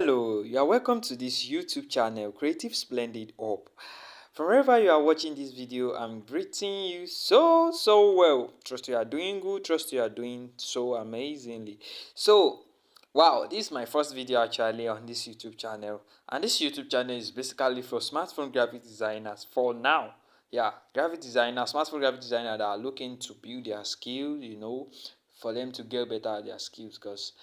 Hello, you are welcome to this YouTube channel, Creative Splendid Up. From wherever you are watching this video, I'm greeting you so well. Trust you are doing good, trust you are doing so amazingly. Wow, this is my first video actually on this YouTube channel. And this YouTube channel is basically for smartphone graphic designers for now. Yeah, graphic designers, smartphone graphic designers that are looking to build their skills, for them to get better at their skills because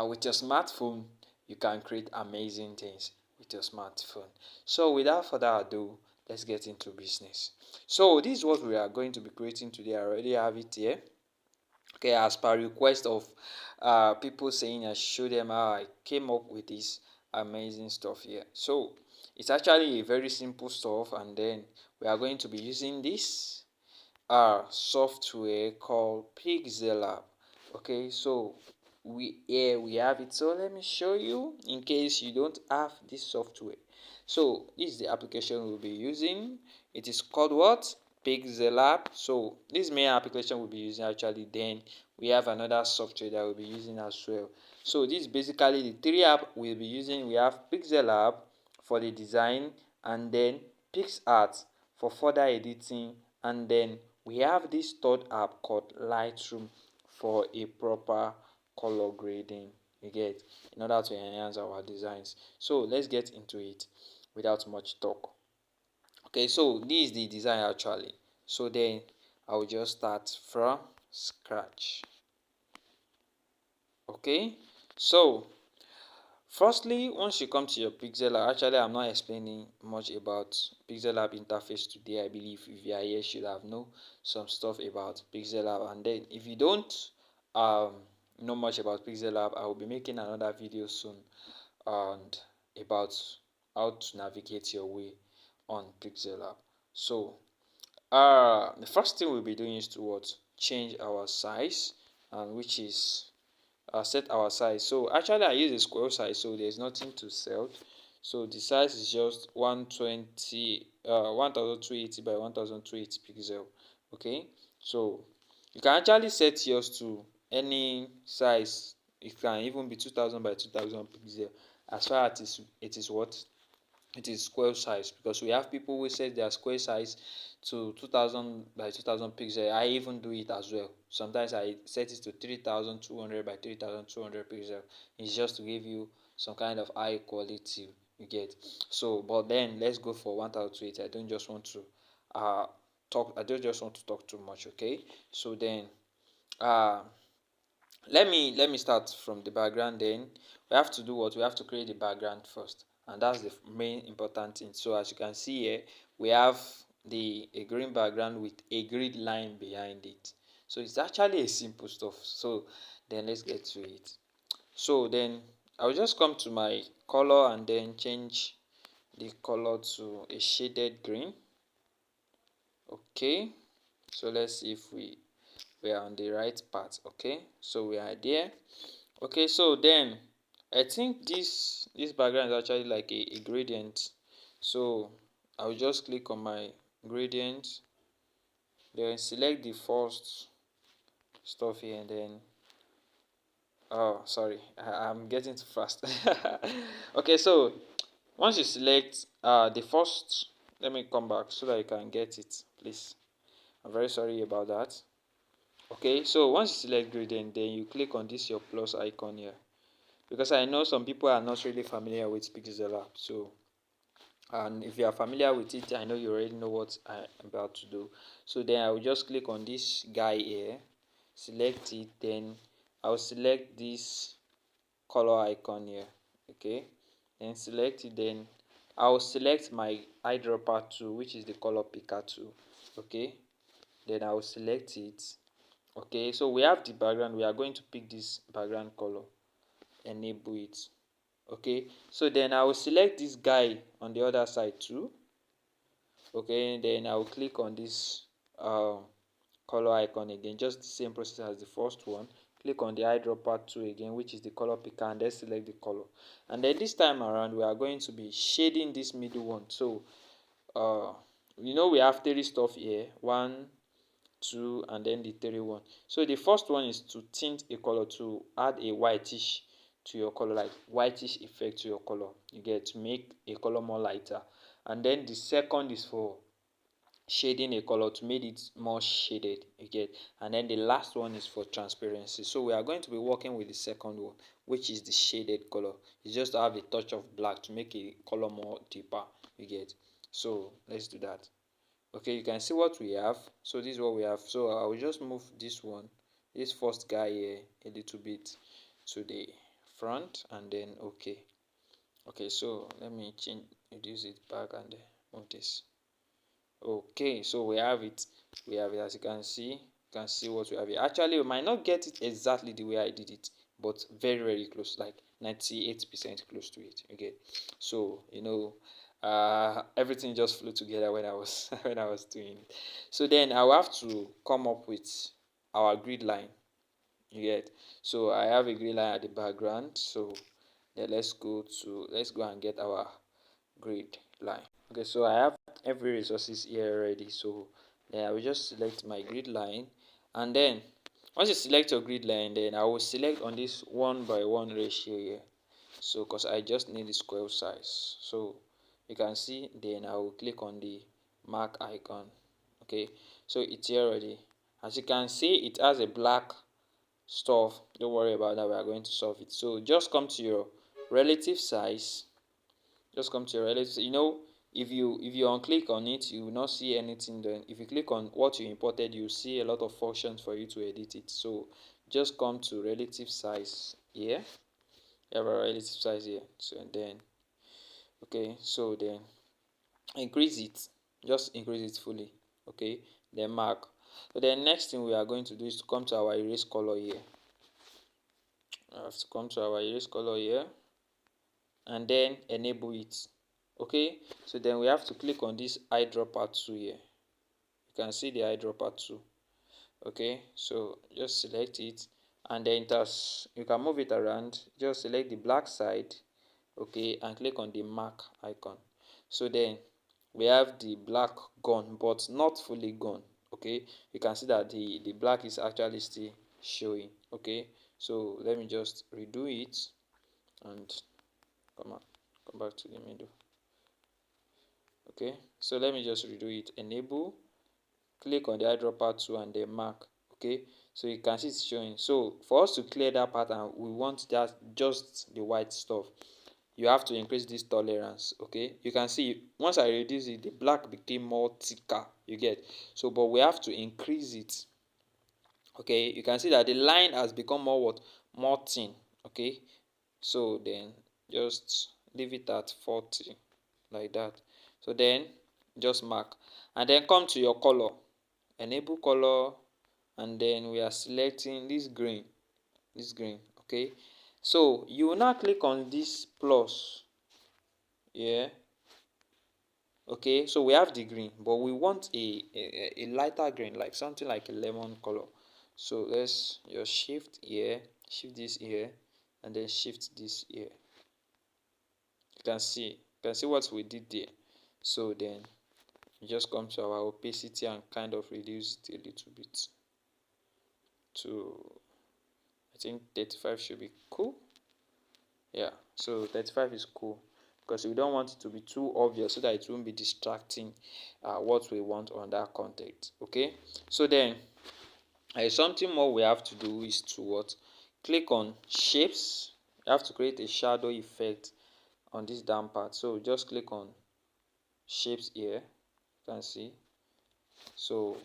with your smartphone, you can create amazing things with your smartphone. So without further ado, let's get into business. So this is what we are going to be creating today. I already have it here. Okay, as per request of people saying I show them how I came up with this amazing stuff here. So it's actually a very simple stuff, and then we are going to be using this software called Pixellab. Okay, so we have it. So let me show you in case you don't have this software. So this is the application we'll be using. It is called what? Pixellab. So this main application we'll be using actually. Then we have another software that we'll be using as well. So this is basically the three app we'll be using. We have Pixellab for the design, and then Picsart for further editing, and then we have this third app called Lightroom for a proper color grading, you get, in order to enhance our designs. So let's get into it without much talk. Okay, so this is the design actually. So then I will just start from scratch. Okay, so firstly, once you come to your Pixellab, actually I'm not explaining much about Pixellab interface today. I believe if you are here, you should have know some stuff about Pixellab. And then if you don't um, know much about Pixellab, I will be making another video soon and about how to navigate your way on Pixellab. So the first thing we'll be doing is to what? Change our size, and which is set our size. So actually I use a square size, so there's nothing to set. So the size is just 120 1280 by 1280 pixel. Okay, so you can actually set yours to any size. It can even be 2000 by 2000 pixel, as far as it is what it is square size, because we have people who set their square size to 2000 by 2000 pixel. I even do it as well. Sometimes I set it to 3200 by 3200 pixel. It's just to give you some kind of high quality, you get. So but then let's go for 1280. I don't just want to talk too much. Okay, so then uh let me start from the background. Then we have to do what? We have to create the background first, and that's the main important thing. So as you can see here, we have a green background with a grid line behind it. So it's actually a simple stuff. So then let's get to it. So then I'll just come to my color and then change the color to a shaded green. Okay, so let's see if we are on the right path. Okay, so we are there. Okay, so then I think this background is actually like a gradient. So I'll just click on my gradient, then select the first stuff here, and then oh sorry, I'm getting too fast. Okay, so once you select the first, let me come back so that you can get it, please. I'm very sorry about that. Okay, so once you select gradient, then you click on this your plus icon here, because I know some people are not really familiar with Pixellab. So and if you are familiar with it, I know you already know what I'm about to do. So then I will just click on this guy here, select it, then I'll select this color icon here. Okay, then select it, then I'll select my eyedropper tool, which is the color picker tool. Okay, then I'll select it. Okay, so we have the background. We are going to pick this background color, enable it. Okay, so then I will select this guy on the other side too. Okay, then I will click on this color icon again, just the same process as the first one. Click on the eyedropper tool again, which is the color picker, and then select the color. And then this time around we are going to be shading this middle one. So we have three stuff here, 1 2 and then the 3 1. So the first one is to tint a color, to add a whitish to your color, like whitish effect to your color, you get, to make a color more lighter. And then the second is for shading a color to make it more shaded, you get. And then the last one is for transparency. So we are going to be working with the second one, which is the shaded color. It's just to have a touch of black to make a color more deeper, you get. So let's do that. Okay, you can see what we have. So this is what we have. So I will just move this one, this first guy here, a little bit to the front, and then okay, so let me change, reduce it back, and move this. Okay, so we have it. As you can see. You can see what we have here. Actually, we might not get it exactly the way I did it, but very close, like 98% close to it. Okay, so everything just flew together when I was when I was doing it. So then I will have to come up with our grid line, you get. So I have a grid line at the background. So then let's go and get our grid line. Okay, so I have every resources here already. So then I will just select my grid line, and then once you select your grid line, then I will select on this 1:1 ratio here. So because I just need the square size, so you can see, then I will click on the mark icon. Okay, so it's here already. As you can see, it has a black stuff. Don't worry about that, we are going to solve it. So just come to your relative size. Just come to your relative. If you unclick on it, you will not see anything. Then if you click on what you imported, you see a lot of functions for you to edit it. So just come to relative size here. You have a relative size here. So then okay, so then increase it, just increase it fully. Okay, then mark. So the next thing we are going to do is to come to our erase color here. I have to come to our erase color here, and then enable it. Okay, so then we have to click on this eyedropper 2 here. You can see the eyedropper 2. Okay, so just select it, and then you can move it around. Just select the black side, okay, and click on the mark icon. So then we have the black gone, but not fully gone. Okay, you can see that the black is actually still showing. Okay, so let me just redo it and come back to the middle. Okay, so let me just redo it. Enable, click on the eyedropper 2, and then mark. Okay, so you can see it's showing. So for us to clear that pattern, we want that just the white stuff. You have to increase this tolerance. Okay, you can see once I reduce it, the black became more thicker, you get. So but we have to increase it. Okay, you can see that the line has become more thin. Okay, so then just leave it at 40 like that. So then just mark, and then come to your color, enable color, and then we are selecting this green. Okay, so you will now click on this plus here. Okay, so we have the green, but we want a lighter green, like something like a lemon color. So let's just shift here, shift this here, and then shift this here. You can see what we did there. So then you just come to our opacity and kind of reduce it a little bit to, I think 35 should be cool. Yeah, so 35 is cool because we don't want it to be too obvious so that it won't be distracting what we want on that content. Okay, so then something more we have to do is to click on shapes. You have to create a shadow effect on this down part. So just click on shapes here. You can see. So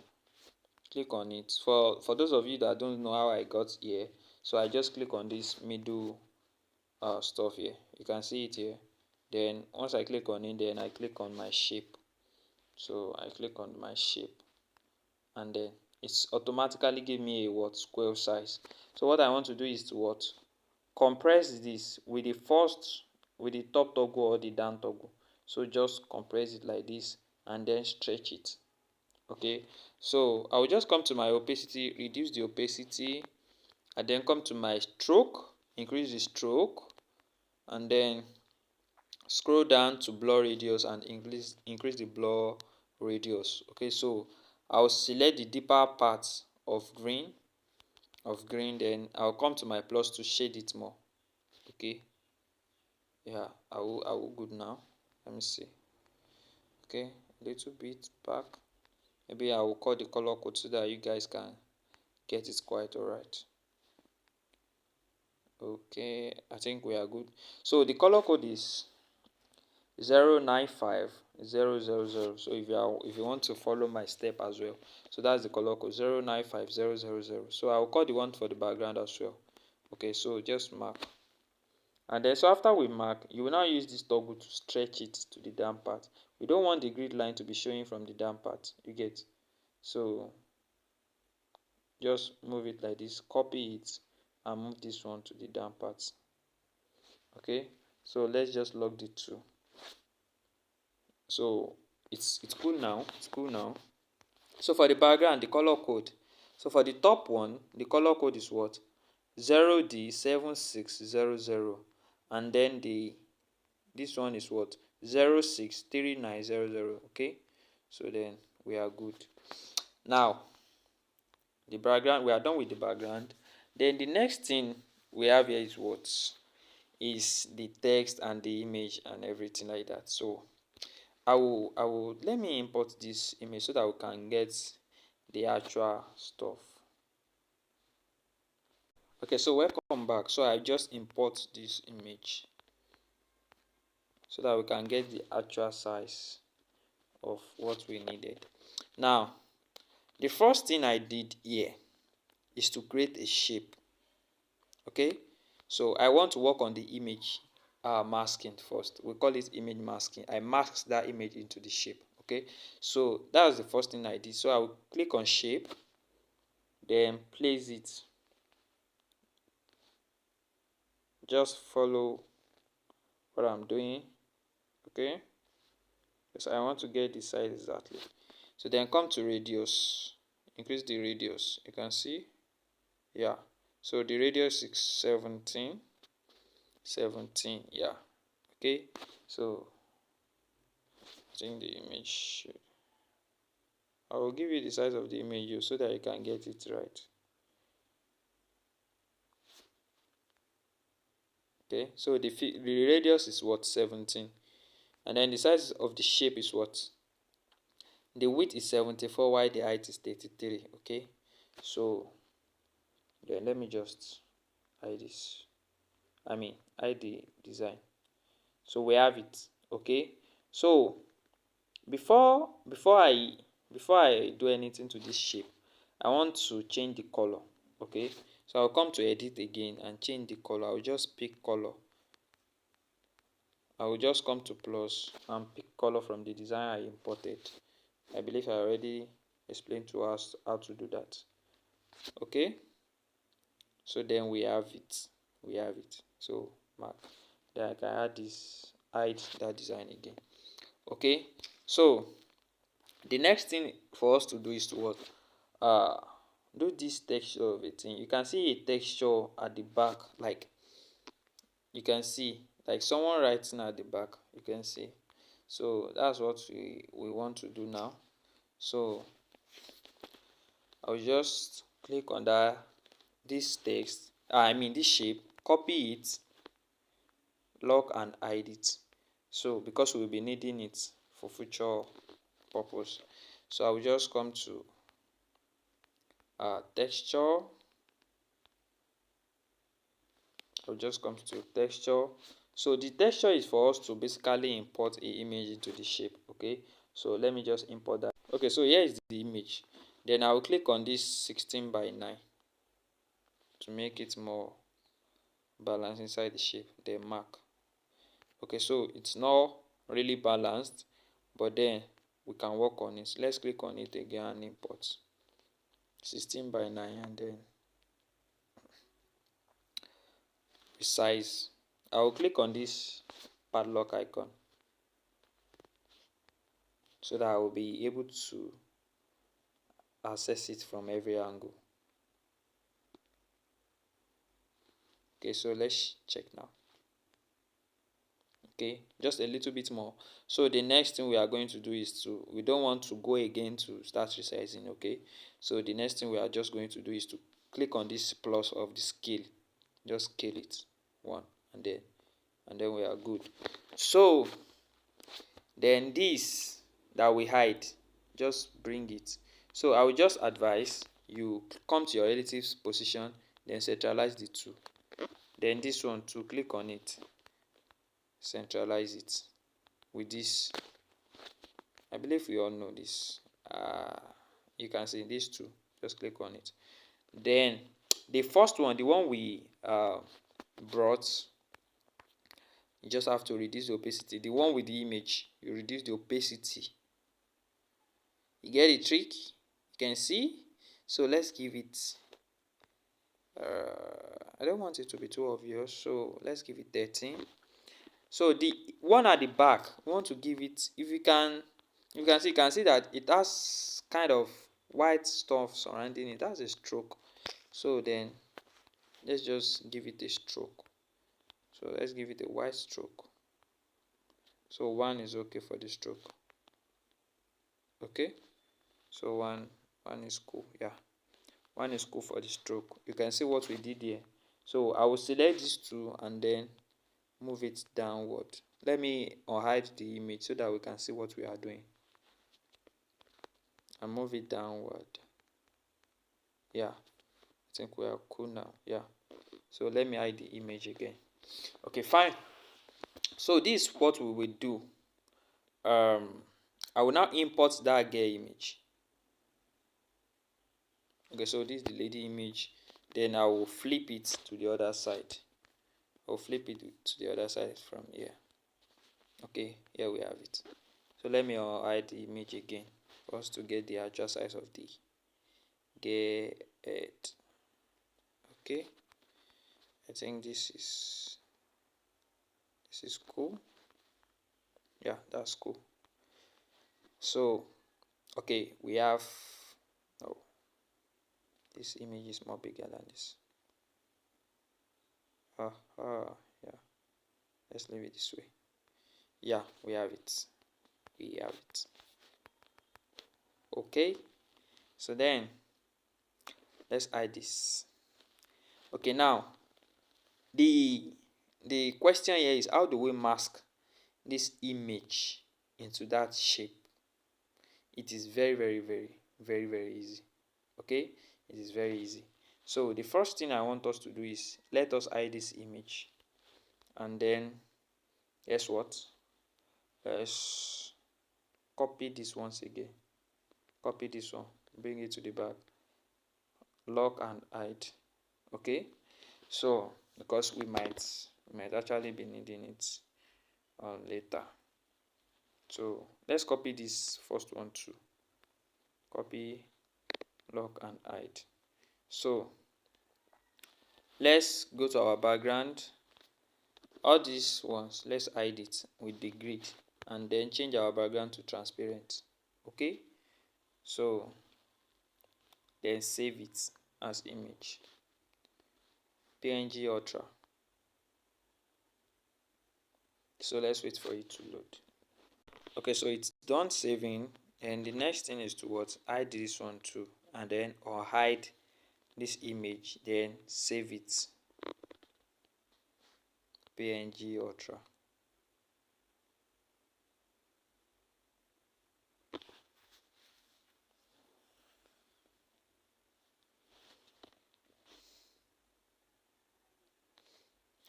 click on it. For those of you that don't know how I got here, so I just click on this middle stuff here. You can see it here. Then once I click on it, then I click on my shape. So I click on my shape, and then it's automatically give me a square size. So what I want to do is to compress this with the top toggle or the down toggle. So just compress it like this and then stretch it. Okay, so I will just come to my opacity, reduce the opacity, and then come to my stroke, increase the stroke, and then scroll down to blur radius and increase the blur radius. Okay, so I'll select the deeper parts of green, then I'll come to my plus to shade it more. Okay, yeah, I will good now. Let me see. Okay, a little bit back. Maybe I will call the color code so that you guys can get it quite alright. Okay, I think we are good. So the color code is 095000. So if you want to follow my step as well, so that's the color code 095000. So I will call the one for the background as well. Okay, so just mark. And then so after we mark, you will now use this toggle to stretch it to the down part. We don't want the grid line to be showing from the down part, you get. So just move it like this, copy it, and move this one to the down part. Okay, so let's just lock the two. So it's cool now, it's cool now. So for the background, the color code, so for the top one, the color code is what? 0D7600, and then this one is what? 063900. Okay, so then we are good. Now the background, we are done with the background. Then the next thing we have here is what? Is the text and the image and everything like that. So I will let me import this image so that we can get the actual stuff. Okay, so welcome back. So I just import this image so that we can get the actual size of what we needed. Now the first thing I did here is to create a shape. Okay, so I want to work on the image masking first. We call it image masking. I masked that image into the shape. Okay, so that's the first thing I did. So I will click on shape, then place it. Just follow what I'm doing. Okay, because I want to get the size exactly. So then come to radius, increase the radius. You can see, yeah, so the radius is 17, yeah. Okay, so I think the image, I will give you the size of the image so that you can get it right. Okay, so the radius is what? 17, and then the size of the shape is what? The width is 74 while the height is 33. Okay, so then let me just hide this, hide the design. So we have it. Okay, so before I do anything to this shape, I want to change the color. Okay, so I'll come to edit again and change the color. I'll just pick color. I will just come to plus and pick color from the design I imported. I believe I already explained to us how to do that. Okay, so then we have it. So mark. Then I can add this, hide that design again. Okay, so the next thing for us to do is to what? Do this texture of a thing. You can see a texture at the back, like you can see like someone writing at the back. You can see. So that's what we want to do now. So I'll just click on this text, this shape, copy it, lock and hide it. So because we'll be needing it for future purpose, so I will just come to texture. I'll just come to texture. So the texture is for us to basically import a image into the shape. Okay, so let me just import that. Okay, so here is the image. Then I will click on this 16:9 to make it more balanced inside the shape. Then mark. Okay, so it's not really balanced, but then we can work on it. Let's click on it again and import 16:9, and then size. I will click on this padlock icon so that I will be able to access it from every angle. Okay, so let's check now. Okay, just a little bit more. So the next thing we are going to do is we don't want to go again to start resizing. Okay, so the next thing we are just going to do is to click on this plus of the scale. Just scale it 1, and then we are good. So then this that we hide, just bring it. So I will just advise you come to your relatives position, then centralize the two. Then this one too, click on it, centralize it with this. I believe we all know this. You can see these two, just click on it. Then the first one, the one we brought, you just have to reduce the opacity. The one with the image, you reduce the opacity. You get the trick? You can see. So let's give it I don't want it to be too obvious, so let's give it 13. So the one at the back, we want to give it, if you can see, you can see that it has kind of white stuff surrounding it. That's a stroke. So then let's just give it a stroke. So let's give it a white stroke. So 1 is okay for the stroke. Okay, so one is cool. Yeah, 1 is cool for the stroke. You can see what we did here. So I will select these two and then move it downward. Let me unhide the image so that we can see what we are doing, and move it downward. Yeah, I think we are cool now. Yeah, so let me hide the image again. Okay, fine. So this is what we will do. I will now import that girl image. Okay, so this is the lady image. Then I will flip it to the other side. I'll flip it to the other side from here. Okay, here we have it. So let me hide the image again for us to get the actual size of the head. Okay, I think this is cool. Yeah, that's cool. So okay, we have, oh, this image is more bigger than this. Yeah, let's leave it this way. Yeah, we have it. Okay, so then let's hide this. Okay, now the question here is, how do we mask this image into that shape? It is very easy. Okay, it is very easy. So the first thing I want us to do is, let us hide this image, and then guess what, let's copy this once again. Copy this one, bring it to the back, lock and hide. Okay, so because we might actually be needing it later. So let's copy this first one too. Copy, lock and hide. So let's go to our background. All these ones, let's hide it with the grid, and then change our background to transparent. Okay, so then save it as image, PNG Ultra. So let's wait for it to load. Okay, so it's done saving, and the next thing is to what, hide this one too, and then or hide this image, then save it, PNG Ultra.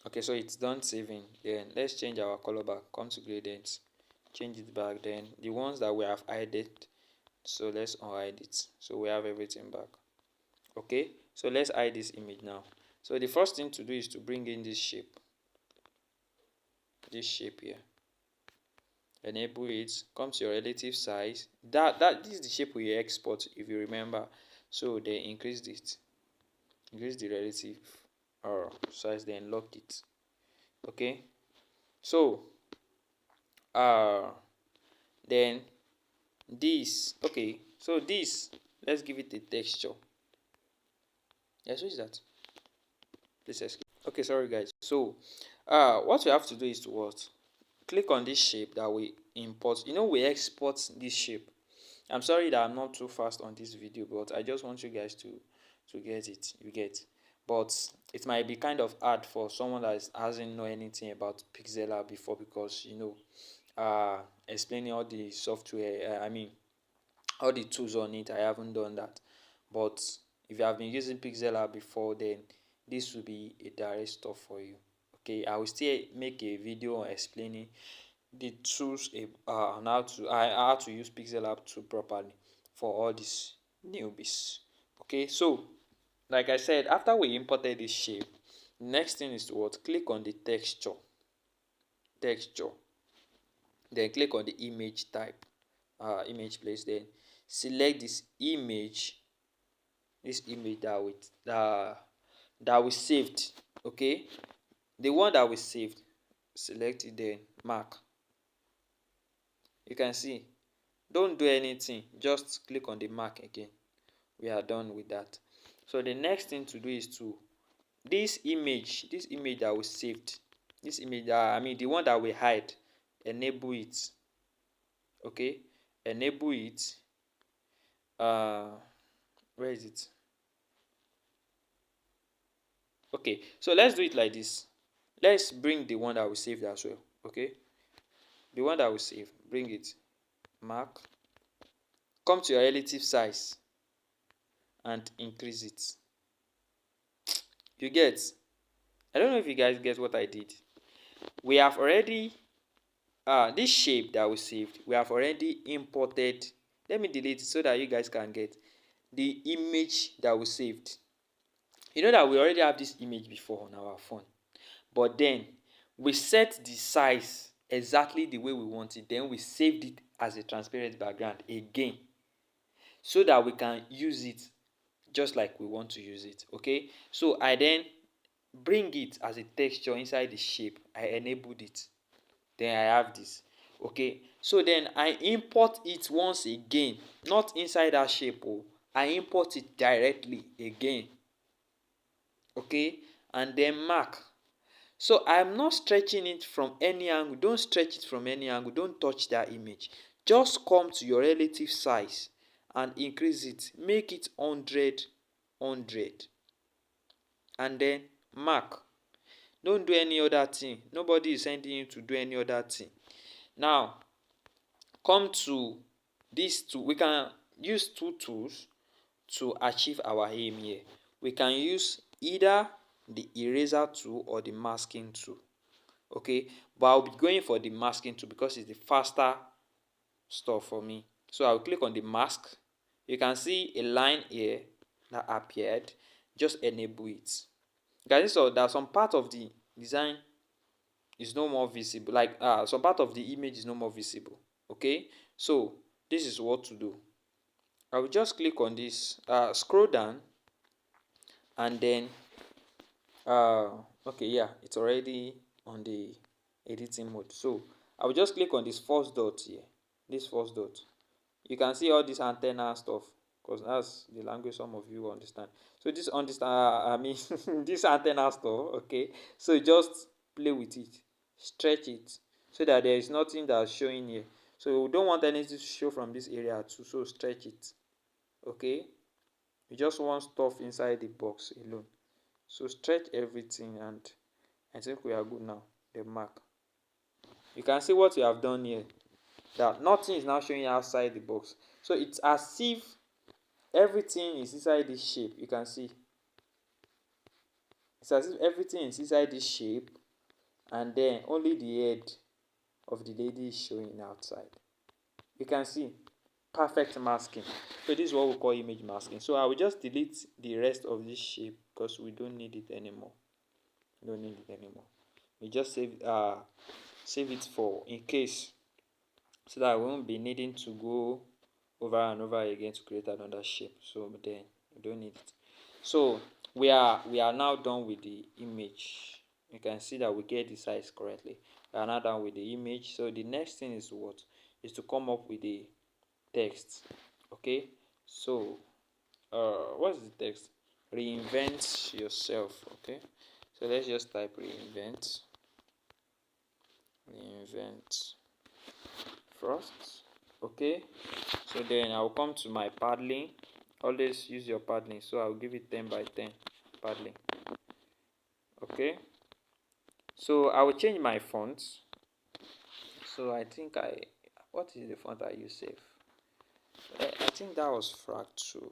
Okay, so it's done saving. Then let's change our color back. Come to gradients, change it back. Then the ones that we have hidden, so let's unhide it, so we have everything back. Okay, so let's hide this image now. So the first thing to do is to bring in this shape here, enable it, come to your relative size. This is the shape we export, if you remember. So then increase the relative size, then lock it. Okay, so then this, okay, so this, let's give it a texture. Yes, what is that? Please escape. Okay, sorry guys. So what we have to do is to what, click on this shape that we import. We export this shape. I'm sorry that I'm not too fast on this video, but I just want you guys to get it. You get. but it might be kind of hard for someone that hasn't know anything about Pixellab before, because explaining all the software, all the tools on it, I haven't done that. But if you have been using Pixellab before, then this will be a direct stuff for you. Okay, I will still make a video on explaining the tools on how to use Pixellab tool properly for all these newbies. Okay, so like I said, after we imported this shape, next thing is to what? Click on the texture, then click on the image type, image place, then select this image that we saved. Okay, the one that we saved, select it, then mark. You can see, don't do anything, just click on the mark again. We are done with that. So the next thing to do is to this image that we saved, this image the one that we hide, enable it. Okay, enable it. Where is it? Okay, so let's do it like this. Let's bring the one that we saved as well. Okay, the one that we saved, bring it, mark, come to your relative size and increase it. You get? I don't know if you guys get what I did. We have already this shape that we saved, we have already imported. Let me delete it so that you guys can get the image that we saved. You know that we already have this image before on our phone, but then we set the size exactly the way we want it, then we saved it as a transparent background again, so that we can use it just like we want to use it. Okay, so I then bring it as a texture inside the shape. I enabled it, then I have this. Okay, so then I import it once again, not inside that shape. I import it directly again. Okay, and then mark. So I'm not stretching it from any angle. Don't stretch it from any angle. Don't touch that image. Just come to your relative size and increase it. Make it 100, and then mark. Don't do any other thing. Nobody is sending you to do any other thing. Now come to these two. We can use two tools to achieve our aim here. We can use either the eraser tool or the masking tool. Okay, but I'll be going for the masking tool because it's the faster stuff for me. So I'll click on the mask. You can see a line here that appeared. Just enable it. Guys, so that some part of the design is no more visible, like some part of the image is no more visible. Okay, so this is what to do. I will just click on this, scroll down, and then okay, yeah, it's already on the editing mode. So I will just click on this first dot here, this first dot. You can see all this antenna stuff, because that's the language some of you understand. So this this antenna stuff. Okay, so just play with it, stretch it, so that there is nothing that's showing here. So we don't want anything to show from this area too, so stretch it. Okay, you just want stuff inside the box alone, so stretch everything, and I think we are good now. The mark, you can see what you have done here, that nothing is now showing outside the box. So it's as if everything is inside this shape. You can see it's as if everything is inside this shape, and then only the head of the lady is showing outside. You can see perfect masking. So this is what we call image masking. So I will just delete the rest of this shape because we don't need it anymore. We just save it for in case, so that I won't be needing to go over and over again to create another shape. So then we don't need it. So we are now done with the image. You can see that we get the size correctly. We are now done with the image. So the next thing is what? Is to come up with the text. Okay, so what's the text? Reinvent yourself. Okay, so let's just type reinvent first. Okay, so then I'll come to my paddling. Always use your paddling, so I'll give it 10 by 10 paddling. Okay, so I will change my font. So I think what is the font I use safe? I think that was Frag 2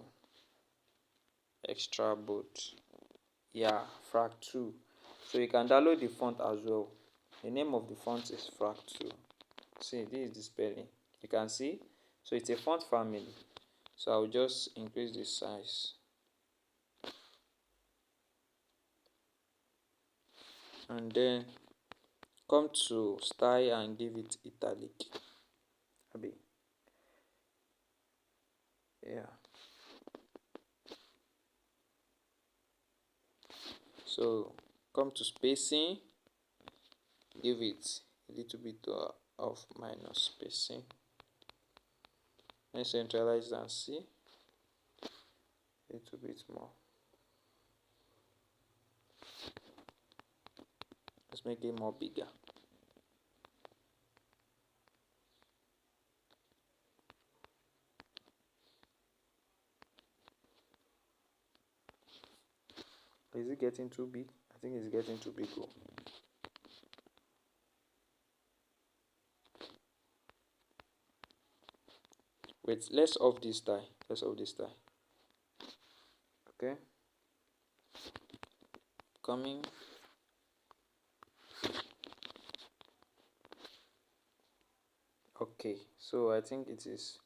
extra boot. Yeah, Frag 2. So you can download the font as well. The name of the font is Frag 2. See, this is the spelling. You can see. So it's a font family. So I will just increase the size. And then come to style and give it italic. Yeah. So come to spacing, give it a little bit of minus spacing. And centralize and see a little bit more. Let's make it more bigger. Is it getting too big? I think it's getting too big. Oh. Wait, let's off this tie. Let's off this tie. Okay. Coming. Okay, so I think it is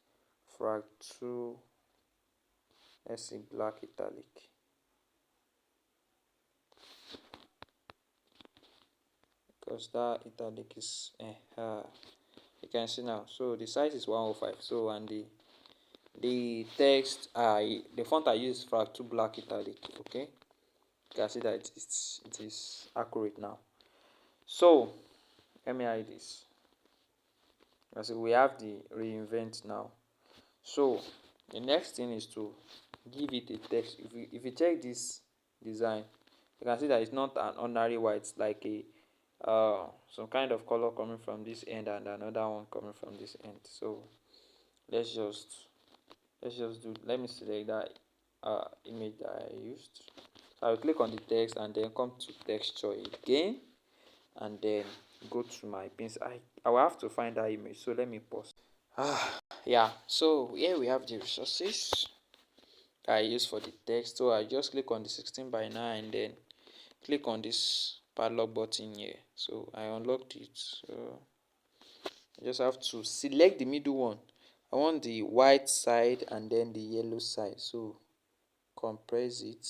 Frag 2. Let's see, black italic. Because that italic is you can see now. So the size is 105. So and the text the font I use Frag 2 black italic. Okay, you can see that it is accurate now. So let me hide this. As we have the reinvent now. So the next thing is to give it a text. If you check this design, you can see that it's not an ordinary white. It's like a some kind of color coming from this end and another one coming from this end. So let's just do. Let me select that image that I used. So I will click on the text and then come to texture again, and then go to my pins. I will have to find that image. So let me pause. Yeah. So here we have the resources I use for the text. So I just click on the 16:9 and then click on this padlock button here. So I unlocked it. So I just have to select the middle one. I want the white side and then the yellow side. So compress it.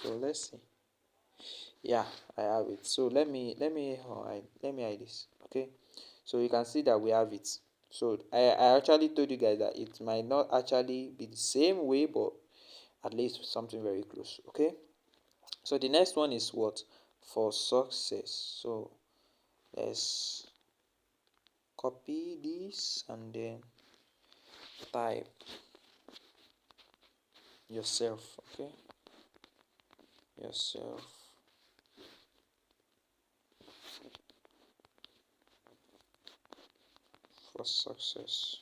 So let's see. Yeah, I have it. So let me hide this. Okay. So you can see that we have it. So I actually told you guys that it might not actually be the same way, but at least something very close. Okay. So the next one is what? For success. So let's copy this and then type yourself. Okay. Yourself. For success.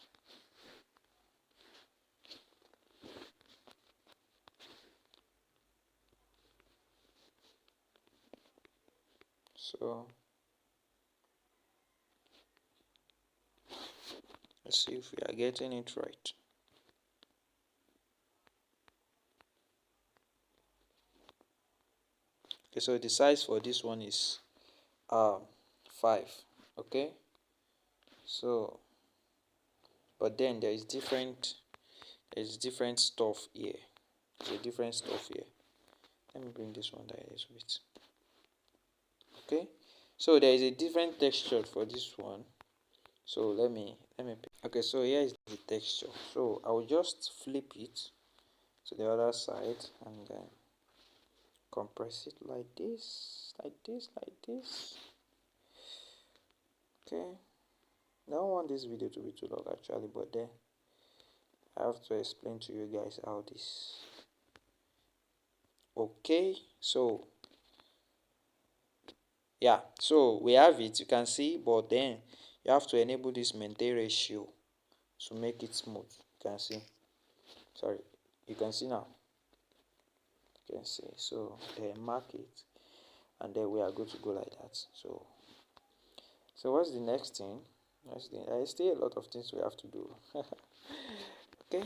So let's see if we are getting it right. Okay, so the size for this one is 5. Okay, so but then there is different stuff here. There's a different stuff here. Let me bring this one down a little bit. Okay, so there is a different texture for this one. So let me okay, so here is the texture. So I will just flip it to the other side and then compress it like this, like this, like this. Okay, I don't want this video to be too long actually, but then I have to explain to you guys how this. Okay, so yeah, so we have it, you can see, but then you have to enable this maintain ratio to make it smooth. You can see, sorry, you can see now. you can see. So then mark it, and then we are good to go like that. So what's the next thing? There's still a lot of things we have to do. Okay,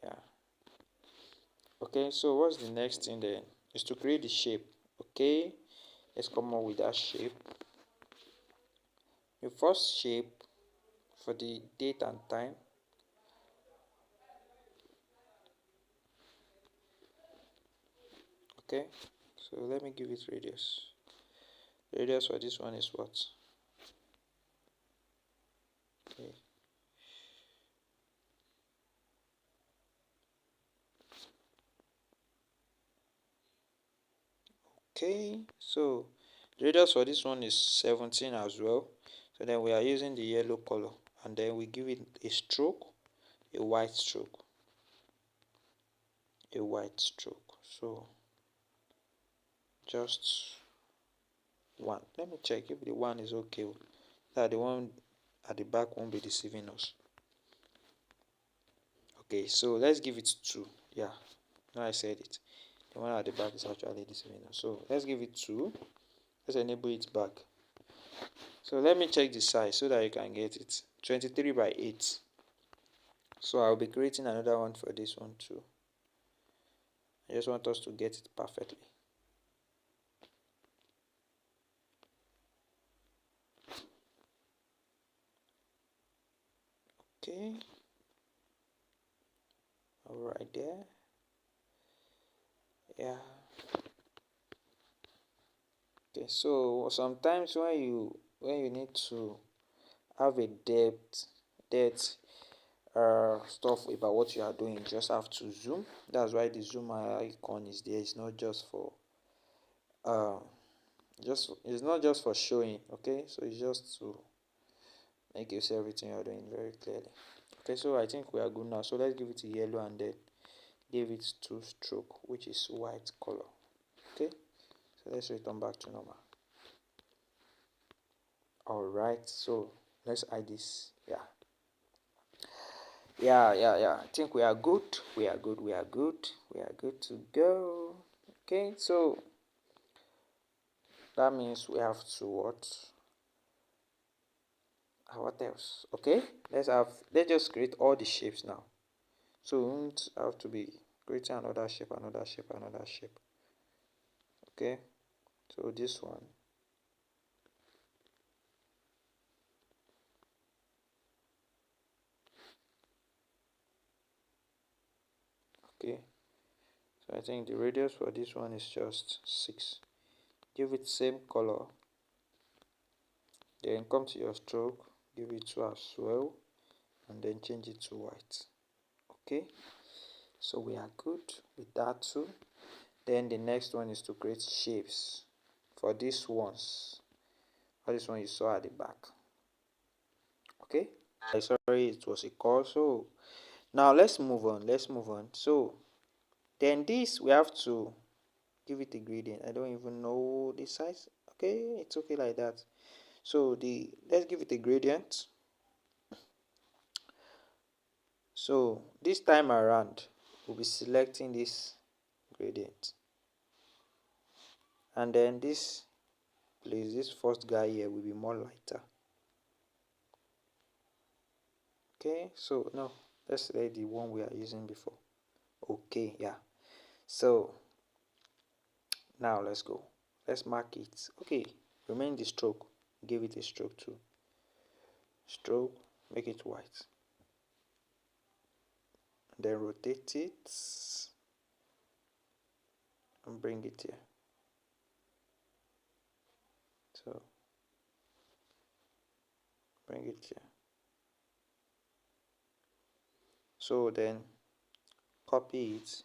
yeah. Okay, so what's the next thing then? Is to create the shape. Okay, let's come up with that shape. The first shape for the date and time. Okay, so let me give it radius. Radius for this one is what? Okay. Okay, so the radius for this one is 17 as well. So then we are using the yellow color, and then we give it a stroke, a white stroke, a white stroke. So just one. Let me check if the one is okay. That the one at the back won't be deceiving us. Okay, so let's give it 2. Yeah, now I said it. The one at the back is actually deceiving us. So let's give it 2. Let's enable it back. So let me check the size so that you can get it. 23 by 8. So I'll be creating another one for this one too. I just want us to get it perfectly. Okay. Alright there. Yeah. Okay, so sometimes when you need to have a depth stuff about what you are doing, you just have to zoom. That's why the zoom icon is there. It's not just for it's not just for showing. Okay, so it's just to make you see everything you're doing very clearly. Okay, so I think we are good now. So let's give it a yellow and then give it 2 stroke, which is white color. Okay, so let's return back to normal. Alright, so let's hide this. Yeah, I think we are good. We are good to go. Okay, so that means we have to what else? Okay, let's just create all the shapes now. So we won't have to be creating another shape. Okay, so this one. Okay, so I think the radius for this one is just 6. Give it same color, then come to your stroke, give it 2 as well, and then change it to white. Okay, so we are good with that too. Then the next one is to create shapes for these ones. For this one you saw at the back. Okay, sorry, it was a call. So now let's move on. So then this we have to give it a gradient. I don't even know the size. Okay, it's okay like that. So let's give it a gradient. So this time around we'll be selecting this gradient, and then this first guy here will be more lighter. Okay, so no, let's select the one we are using before. Okay, yeah. So now let's go. Let's mark it. Okay, remain the stroke. Give it a stroke too. Stroke, make it white. Then rotate it and bring it here. So bring it here. So then copy it,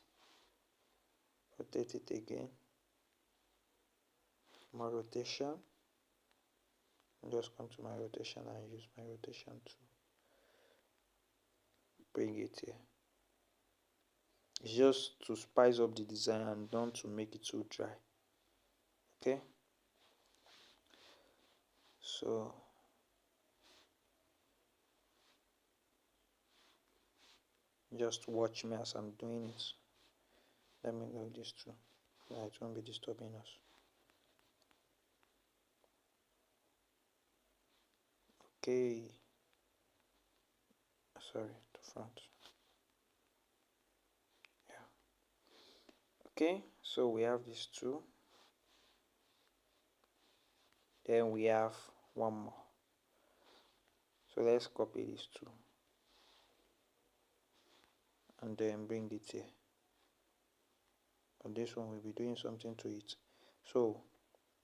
rotate it again, more rotation. Just come to my rotation and use my rotation to bring it here. It's just to spice up the design and not to make it too dry. Okay, so just watch me as I'm doing it. Let me load this too. Yeah, it won't be disturbing us. Okay. Sorry, the front. Yeah. Okay, so we have these two. Then we have one more. So let's copy these two. And then bring it here. But this one will be doing something to it. So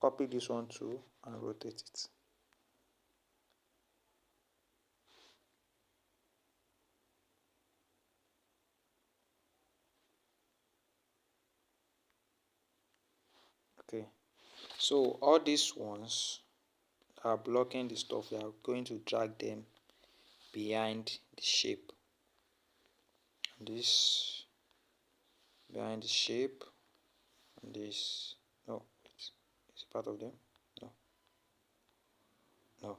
copy this one too and rotate it. Okay, so all these ones are blocking the stuff. We are going to drag them behind the shape. This behind the shape, and this, no, it's part of them. No.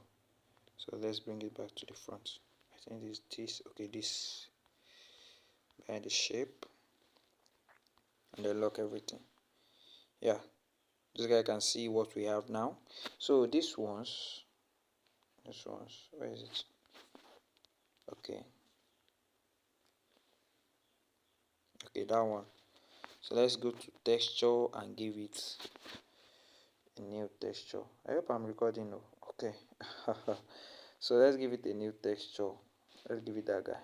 So let's bring it back to the front. I think this okay, this behind the shape, and then lock everything. Yeah, this guy can see what we have now. So this one's, where is it? Okay, that one. So let's go to texture and give it a new texture. I hope I'm recording now. Okay. So let's give it a new texture. Let's give it that guy.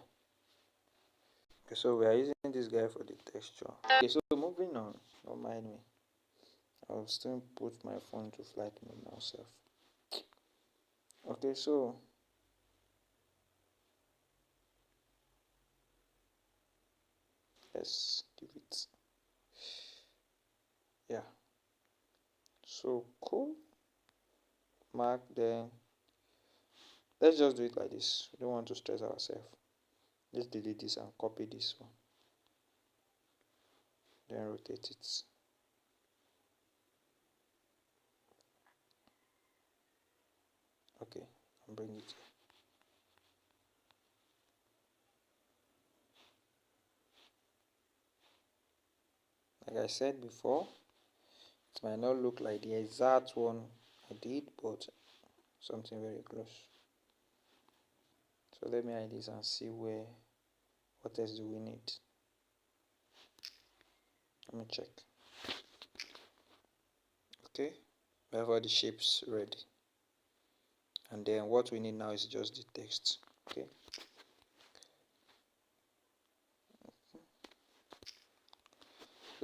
Okay, so we are using this guy for the texture. Okay, so moving on. Don't mind me. I'll still put my phone to flight mode now, self. Okay, so let's give it. Yeah. So cool. Mark, then let's just do it like this. We don't want to stress ourselves. Let's delete this and copy this one. Then rotate it. Okay, and bring it here. Like I said before, it might not look like the exact one I did, but something very close. So let me hide this and see what else do we need. Let me check. Okay, we have all the shapes ready, and then what we need now is just the text. Okay,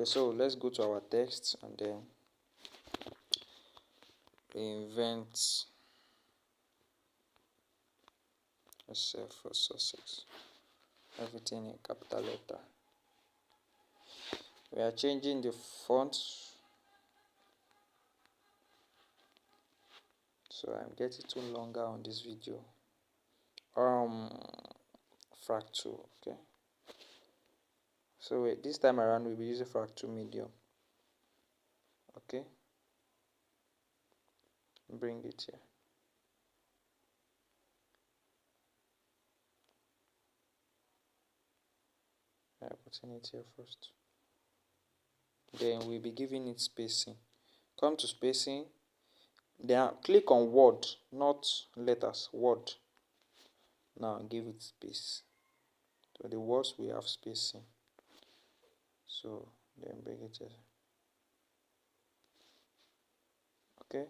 so let's go to our text and then reinvent yourself for success. Everything in capital letter. We are changing the font, so I'm getting too longer on this video. Fractal. Okay, so this time around we'll be using fractal medium. Okay, bring it here. I'm putting it here first. Then we'll be giving it spacing. Come to spacing, then click on word, not letters, word. Now give it space. So the words we have spacing. So then bring it here. Okay,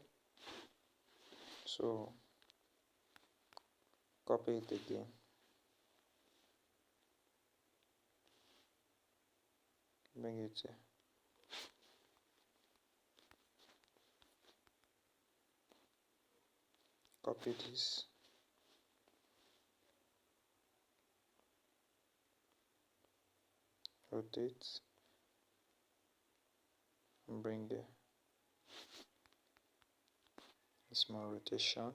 so copy it again. Bring it here. Copy this. Rotate. And bring the small rotation.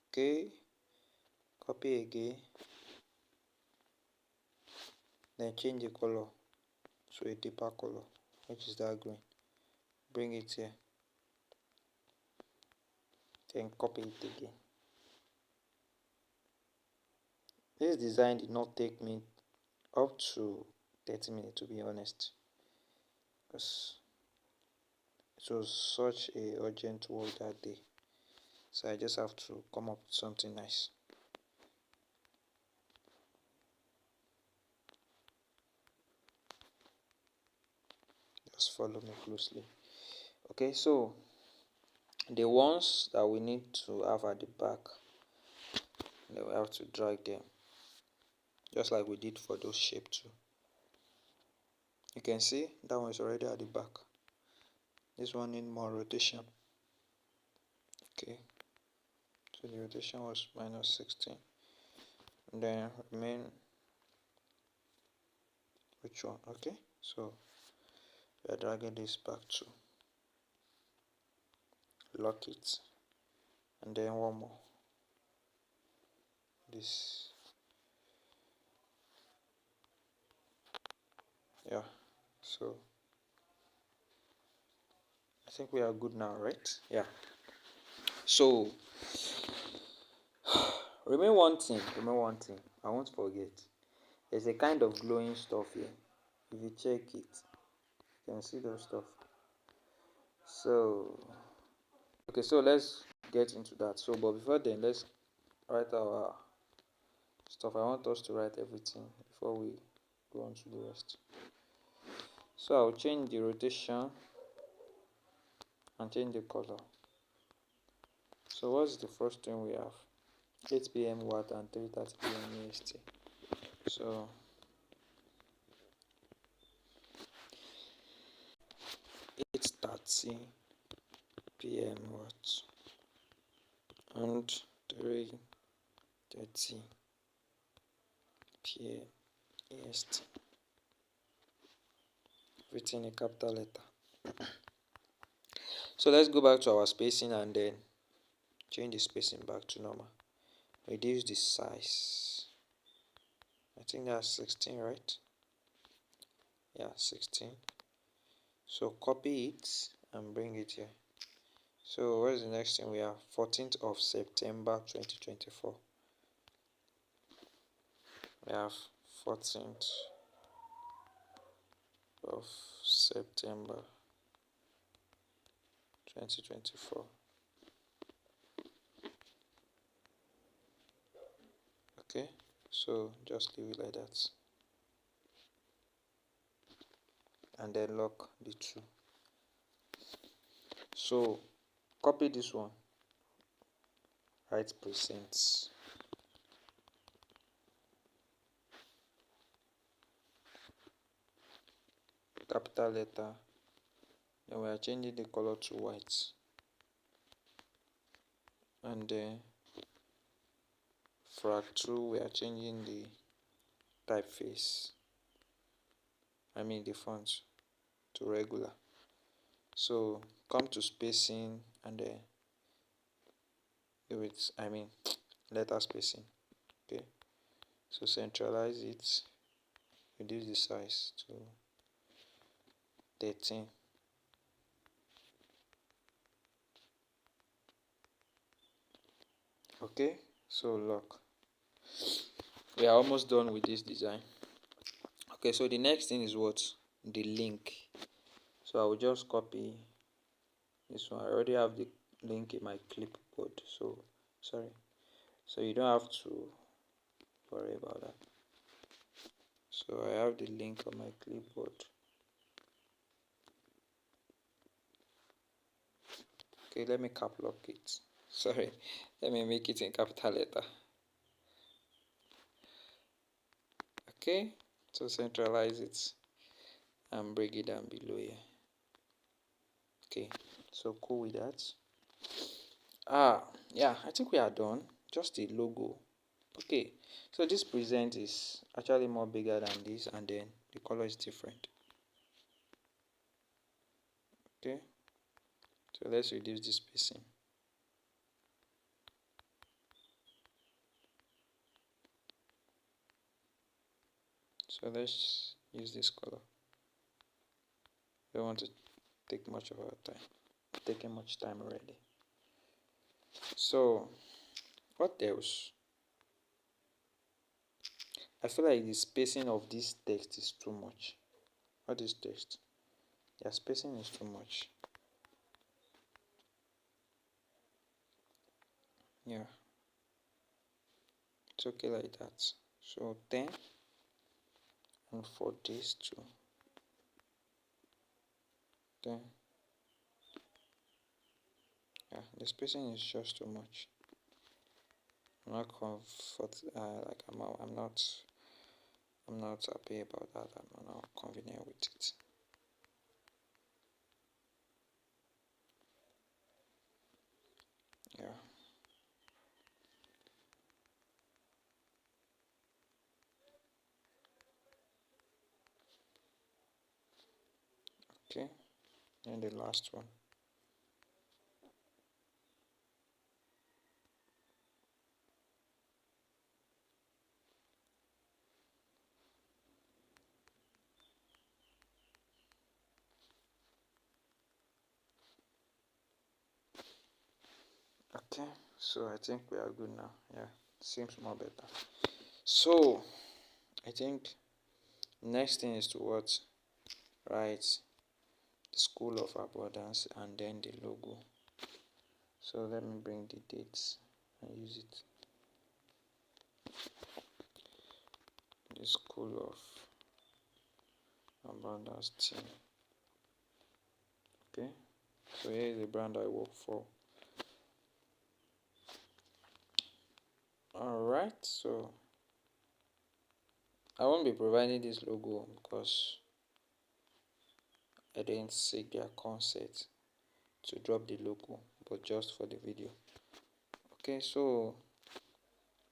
Okay, copy again. Then change the color to a deeper color, which is that green. Bring it here. Then copy it again. This design did not take me up to 30 minutes, to be honest, because it was such a urgent work that day, so I just have to come up with something nice. Just follow me closely. Okay, so the ones that we need to have at the back, then we have to drag them just like we did for those shape too. You can see that one is already at the back. This one need more rotation. Okay, so the rotation was -16, and then remain which one? Okay, so we are dragging this back to lock it, and then one more, this, yeah. So I think we are good now, right? Yeah. So remember one thing, I won't forget. There's a kind of glowing stuff here. If you check it, you can see those stuff. So okay, so let's get into that. So but before then, let's write our stuff. I want us to write everything before we go on to the rest. So I'll change the rotation and change the color. So what's the first thing we have? 8 p.m. watt and 3:30 p.m. EST. So 8:30 p.m. watt and 3:30 p.m. EST. Everything in capital letter. So let's go back to our spacing and then change the spacing back to normal. Reduce the size. I think that's 16, right? Yeah, 16. So copy it and bring it here. So what is the next thing we have? 14th of September 2024. We have 14th of September 2024. Okay, so just leave it like that and then lock the two. So copy this one, write presents, capital letter, then we are changing the color to white, and then frag 2 we are changing the typeface, the font, to regular. So come to spacing and then do it, letter spacing. Okay, so centralize it, reduce the size to 13. Okay, so lock. We are almost done with this design. Okay, so the next thing is what? The link. So I will just copy this one. I already have the link in my clipboard, so you don't have to worry about that. So I have the link on my clipboard. Okay, let me cap lock it. Sorry, let me make it in capital letter. Okay, so centralize it and bring it down below here. Okay, so cool with that. Yeah, I think we are done. Just the logo. Okay, so this present is actually more bigger than this, and then the color is different. Okay, so let's reduce the spacing. So let's use this color. Don't want to take much of our time. Taking much time already. So what else? I feel like the spacing of this text is too much. All this text, their spacing is too much. Yeah, it's okay like that. So 10, and for this too, 10. Yeah, the spacing is just too much. I'm not I'm not happy about that. I'm not convenient with it. Yeah. Okay. And the last one. Okay. So I think we are good now. Yeah. Seems more better. So I think next thing is to what? Write the school of abundance and then the logo. So let me bring the dates and use it. The school of abundance team. Okay. So here is the brand I work for. Alright, so I won't be providing this logo because I didn't seek their consent to drop the logo, but just for the video. Okay, so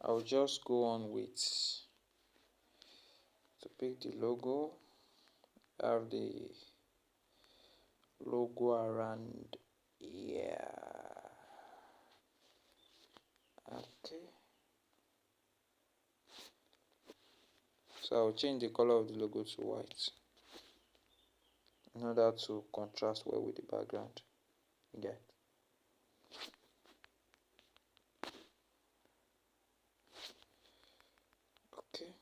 I'll just go on with to pick the logo. Have the logo around here. Okay, so I'll change the color of the logo to white in order to contrast well with the background. Yeah. Okay.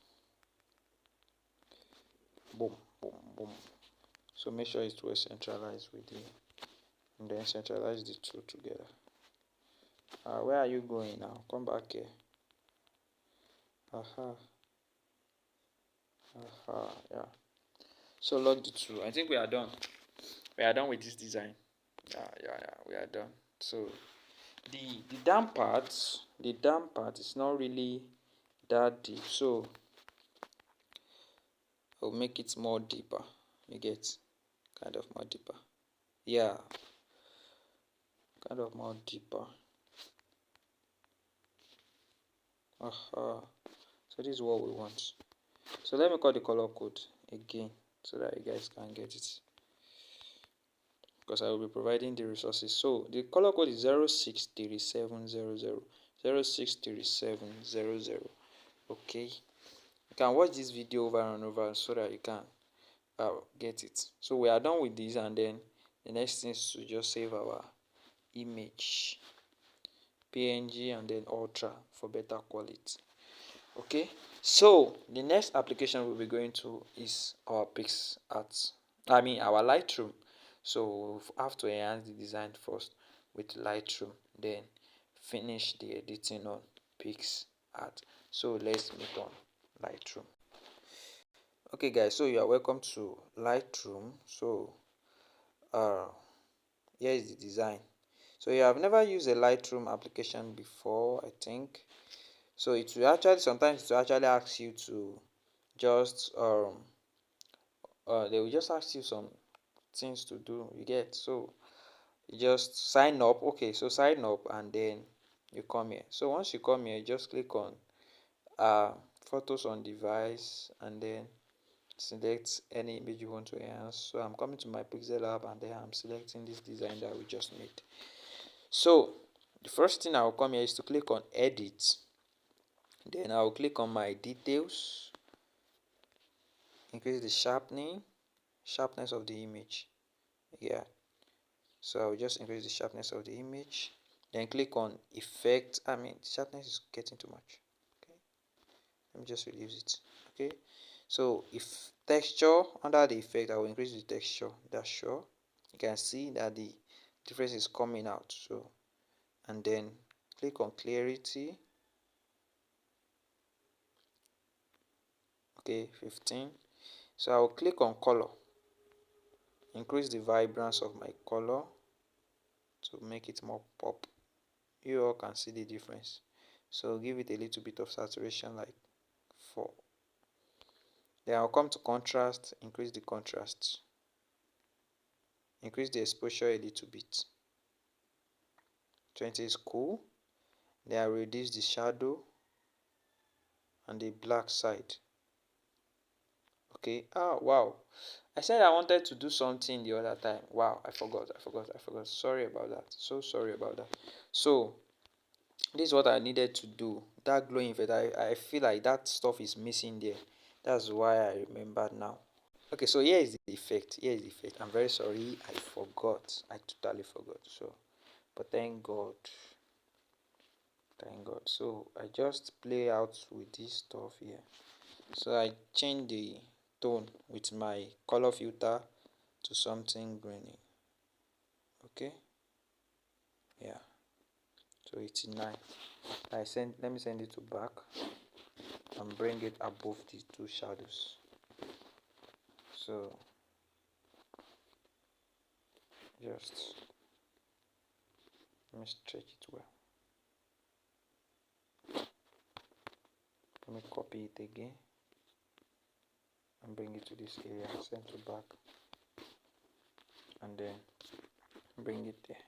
Boom, boom, boom. So make sure it's well centralized with the, and then centralize the two together. Where are you going now? Come back here. Aha. Aha. Yeah. So lock the two. I think we are done. We are done with this design. Yeah. We are done. So the down part is not really that deep. So I'll make it more deeper. You get kind of more deeper. Yeah. Kind of more deeper. Aha. So this is what we want. So let me call the color code again so that you guys can get it, because I will be providing the resources. So the color code is 063700. 063700. Okay, you can watch this video over and over so that you can get it. So we are done with this, and then the next thing is to just save our image, PNG, and then Ultra for better quality. Okay, so the next application we'll be going to is our Picsart. Our Lightroom. So we have to enhance the design first with Lightroom, then finish the editing on Picsart. So let's meet on Lightroom. Okay, guys. So you are welcome to Lightroom. So here is the design. So you have never used a Lightroom application before, I think. So it will actually sometimes it will actually ask you to just they will just ask you some things to do, you get. So you just sign up. Okay, so sign up and then you come here. So once you come here, you just click on photos on device and then select any image you want to enhance. So I'm coming to my Pixellab and then I'm selecting this design that we just made. So the first thing I will come here is to click on edit. Then I will click on my details, increase the sharpness of the image. Yeah, so I will just increase the sharpness of the image, then click on effect. Sharpness is getting too much. Okay, let me just reduce it. Okay, so if texture, under the effect, I will increase the texture. That's sure. You can see that the difference is coming out. So, and then click on clarity. Okay, 15. So I will click on color, increase the vibrance of my color to make it more pop. You all can see the difference. So give it a little bit of saturation, like 4. Then I'll come to contrast, increase the contrast, increase the exposure a little bit. 20 is cool. Then I'll reduce the shadow and the black side. Okay. Oh wow, I said I wanted to do something the other time. Wow, I forgot. Sorry about that. So sorry about that. So this is what I needed to do. That glowing effect, I feel like that stuff is missing there. That's why I remembered now. Okay, so here is the effect. I'm very sorry, I forgot. I totally forgot. So, but thank God. So I just play out with this stuff here. So I change the tone with my color filter to something greeny. Okay. Yeah. So 89. Let me send it to back and bring it above the two shadows. So just let me stretch it well. Let me copy it again and bring it to this area, send to back, and then bring it there.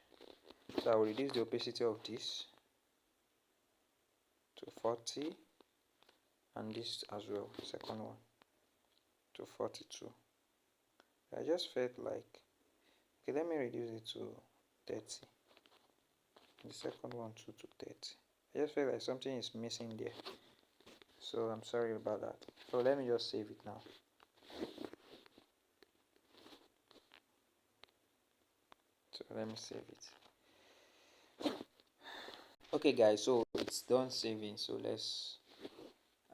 So I will reduce the opacity of this to 40, and this as well, second one, to 42. I just felt like, okay, let me reduce it to 30. The second one too to 30. I just feel like something is missing there. So I'm sorry about that. So let me just save it now. So let me save it. Okay guys, so it's done saving. So let's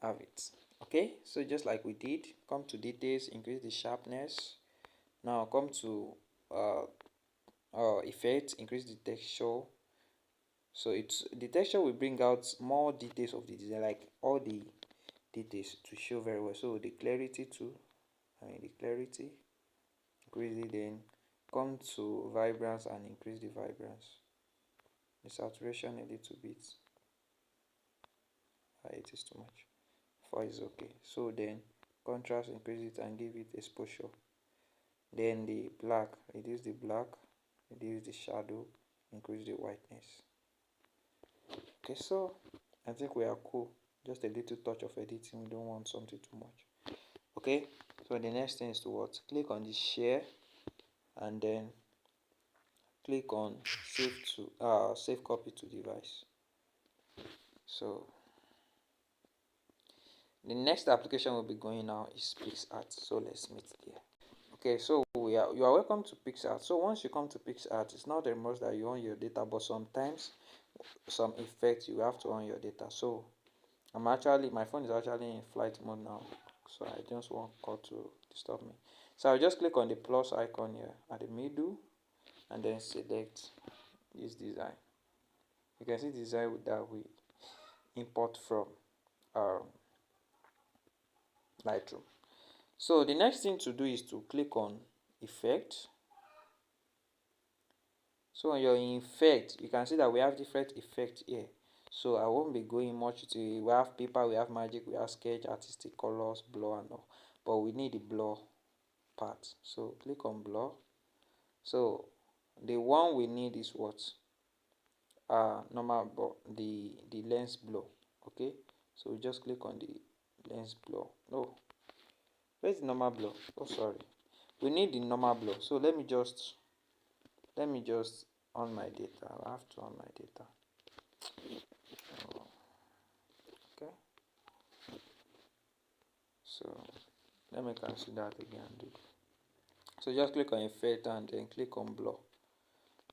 have it. Okay, so just like we did, come to details, increase the sharpness. Now come to effect, increase the texture. So the texture will bring out more details of the design, like all the details to show very well. So the clarity too, the clarity, increase it. Then come to vibrance and increase the vibrance. The saturation a little bit. 8 is too much. 4 is okay. So then contrast, increase it and give it exposure. Then the black, reduce the black, reduce the shadow, increase the whiteness. Okay, so I think we are cool. Just a little touch of editing. We don't want something too much. Okay, so the next thing is to what? Click on the share and then click on save copy to device. So the next application we'll be going now is Picsart. So let's meet there. Okay, so you are welcome to Picsart. So once you come to Picsart, it's not a must that you own your data, but sometimes some effects you have to own your data. So my phone is actually in flight mode now, so I just want call to disturb me. So I'll just click on the plus icon here at the middle and then select this design. You can see the design that we import from Lightroom. So the next thing to do is to click on effect. So on your effect, you can see that we have different effects here. So I won't be going much to, we have paper, we have magic, we have sketch, artistic colors, blur and all. But we need the blur part. So click on blur. So the one we need is what? Normal blur, the lens blur. Okay. So just click on the lens blur. No. Where's the normal blur? Oh sorry. We need the normal blur. So let me just on my data. I have to on my data. Okay. So let me cancel that again. So just click on effect and then click on blur.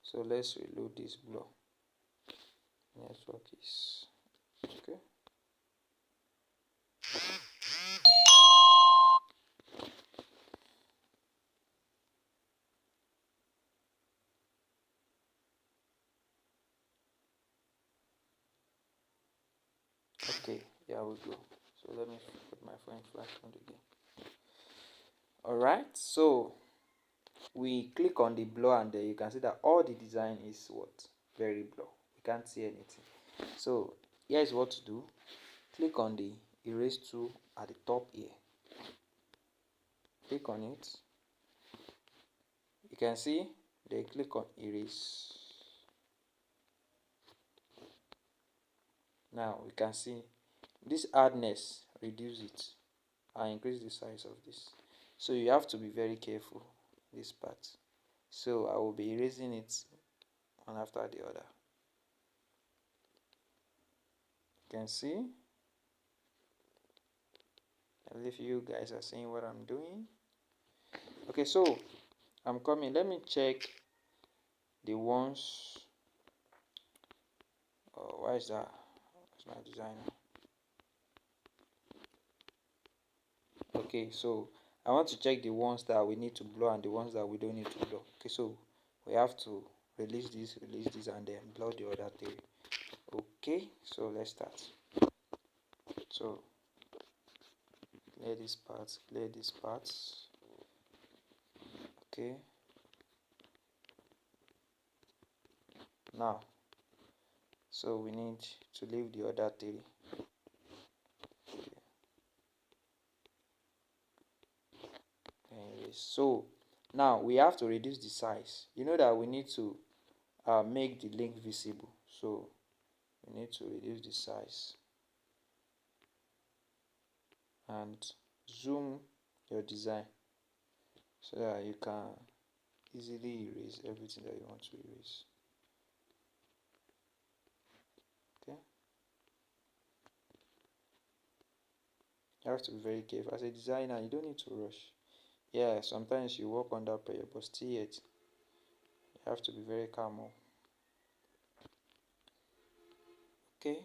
So let's reload this blur. Network is okay. Okay, here we go. So let me put my phone flash mode again. Alright, so we click on the blur and there you can see that all the design is what? Very blur. We can't see anything. So here is what to do. Click on the erase tool at the top here. Click on it. You can see, then click on erase. Now we can see this hardness, reduce it and increase the size of this. So you have to be very careful this part. So I will be erasing it one after the other. You can see, I believe you guys are seeing what I'm doing. Okay, so I'm coming. Let me check the ones. Oh, why is that? That's my designer. Okay, so I want to check the ones that we need to blur and the ones that we don't need to blur. Okay, so we have to release this, and then blur the other three. Okay, so let's start. So clear these parts, clear these parts. Okay, now so we need to leave the other three. Anyways, so now we have to reduce the size. You know that we need to make the link visible, so we need to reduce the size and zoom your design so that you can easily erase everything that you want to erase. Okay, you have to be very careful. As a designer, you don't need to rush. Yeah, sometimes you work under pressure, but still yet you have to be very calm. Okay,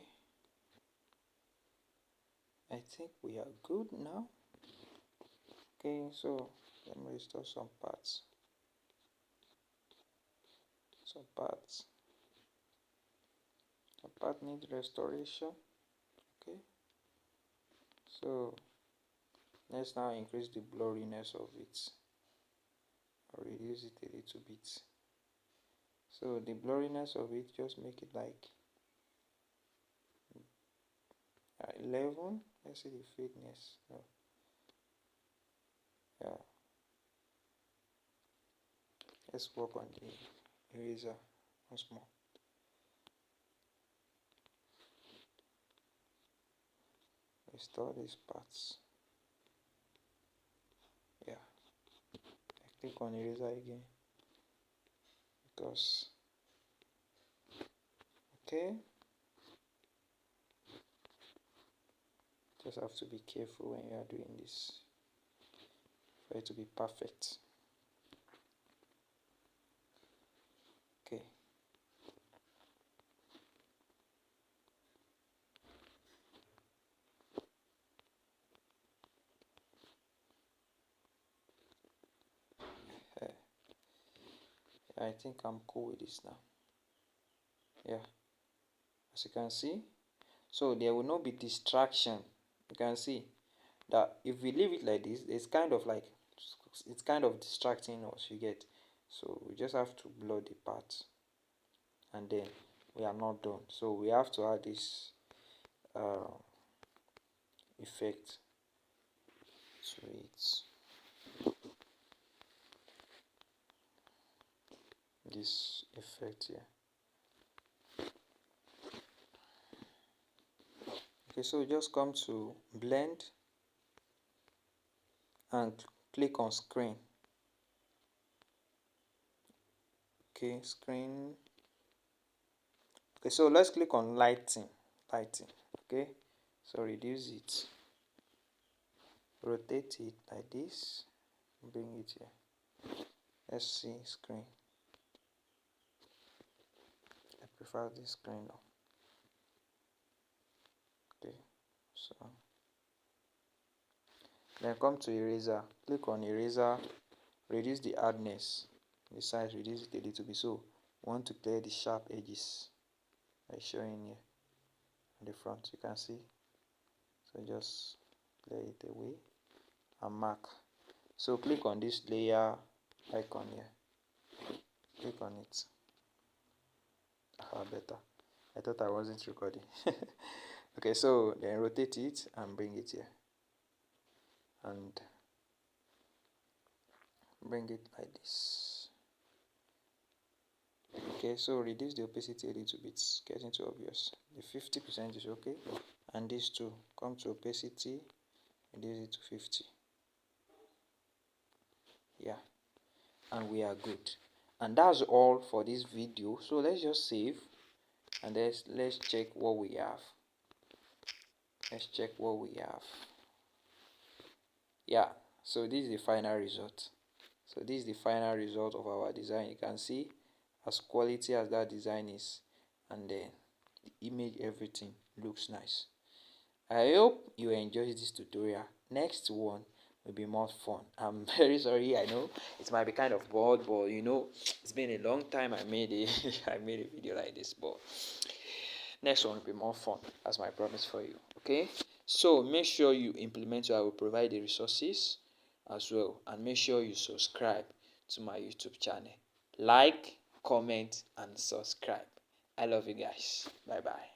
I think we are good now. Okay, so let me restore some parts. Some parts need restoration. Okay, so let's now increase the blurriness of it or reduce it a little bit. So the blurriness of it, just make it like 11. Let's see the faintness. No. Yeah, let's work on the eraser once more. Restore these parts. Yeah, I click on eraser again because okay, just have to be careful when you are doing this for it to be perfect. Okay, I think I'm cool with this now. Yeah, as you can see, so there will not be distraction. You can see that if we leave it like this, it's kind of distracting us, you get. So we just have to blur the part and then we are not done. So we have to add this effect to it. This effect here. Okay, so just come to blend and click on screen. Okay, screen. Okay, so let's click on lighting. Okay, so reduce it, rotate it like this, bring it here. Let's see screen. I prefer this screen now. Okay, so then come to eraser, click on eraser, reduce the hardness, the size, reduce it a little bit. So we want to clear the sharp edges by showing here, the front, you can see. So just lay it away and mark. So click on this layer icon here, click on it. Better, I thought I wasn't recording. Okay, so then rotate it and bring it here and bring it like this. Okay, so reduce the opacity a little bit, it's getting too obvious. The 50% is okay, and these two, come to opacity, reduce it to 50. Yeah, and we are good. And that's all for this video. So let's just save and let's check what we have. Let's check what we have. Yeah, so this is the final result. So this is the final result of our design. You can see as quality as that design is, and then the image, everything looks nice. I hope you enjoyed this tutorial. Next one will be more fun. I'm very sorry, I know it might be kind of bored, but you know, it's been a long time I made I made a video like this, but next one will be more fun. That's my promise for you. Okay, so make sure you implement. I will provide the resources as well, and make sure you subscribe to my YouTube channel. Like, comment, and subscribe. I love you guys. Bye bye.